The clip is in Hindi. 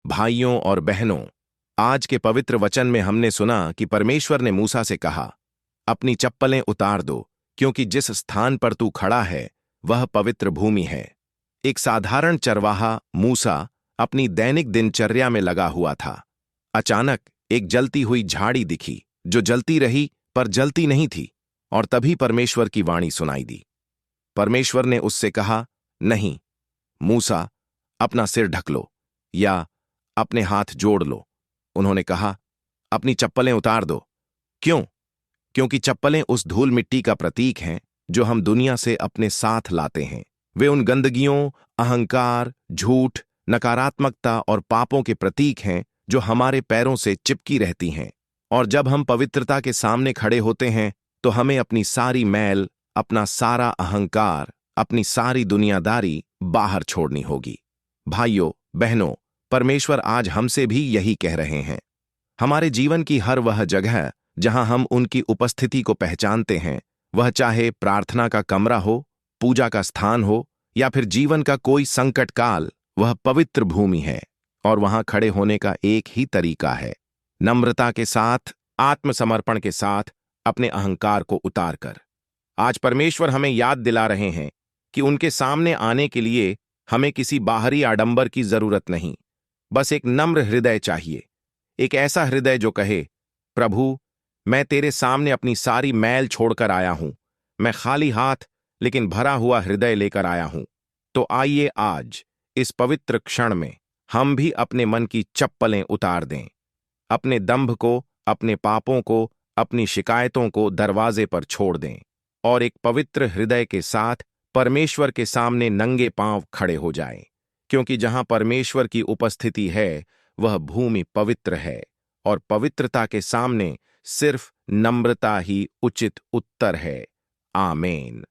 भाइयों और बहनों, आज के पवित्र वचन में हमने सुना कि परमेश्वर ने मूसा से कहा, अपनी चप्पलें उतार दो, क्योंकि जिस स्थान पर तू खड़ा है वह पवित्र भूमि है। एक साधारण चरवाहा मूसा अपनी दैनिक दिनचर्या में लगा हुआ था। अचानक एक जलती हुई झाड़ी दिखी, जो जलती रही पर जलती नहीं थी, और तभी परमेश्वर की वाणी सुनाई दी। परमेश्वर ने उससे कहा, नहीं मूसा, अपना सिर ढक लो या अपने हाथ जोड़ लो। उन्होंने कहा, अपनी चप्पलें उतार दो। क्यों? क्योंकि चप्पलें उस धूल मिट्टी का प्रतीक हैं जो हम दुनिया से अपने साथ लाते हैं। वे उन गंदगियों, अहंकार, झूठ, नकारात्मकता और पापों के प्रतीक हैं जो हमारे पैरों से चिपकी रहती हैं। और जब हम पवित्रता के सामने खड़े होते हैं तो हमें अपनी सारी मैल, अपना सारा अहंकार, अपनी सारी दुनियादारी बाहर छोड़नी होगी। भाइयों बहनों, परमेश्वर आज हमसे भी यही कह रहे हैं। हमारे जीवन की हर वह जगह जहां हम उनकी उपस्थिति को पहचानते हैं, वह चाहे प्रार्थना का कमरा हो, पूजा का स्थान हो या फिर जीवन का कोई संकट काल, वह पवित्र भूमि है। और वहां खड़े होने का एक ही तरीका है, नम्रता के साथ, आत्मसमर्पण के साथ, अपने अहंकार को उतारकर। आज परमेश्वर हमें याद दिला रहे हैं कि उनके सामने आने के लिए हमें किसी बाहरी आडंबर की जरूरत नहीं, बस एक नम्र हृदय चाहिए। एक ऐसा हृदय जो कहे, प्रभु, मैं तेरे सामने अपनी सारी मैल छोड़कर आया हूं। मैं खाली हाथ लेकिन भरा हुआ हृदय लेकर आया हूं। तो आइए आज इस पवित्र क्षण में हम भी अपने मन की चप्पलें उतार दें, अपने दंभ को, अपने पापों को, अपनी शिकायतों को दरवाजे पर छोड़ दें और एक पवित्र हृदय के साथ परमेश्वर के सामने नंगे पांव खड़े हो जाएं। क्योंकि जहां परमेश्वर की उपस्थिति है वह भूमि पवित्र है, और पवित्रता के सामने सिर्फ नम्रता ही उचित उत्तर है। आमीन।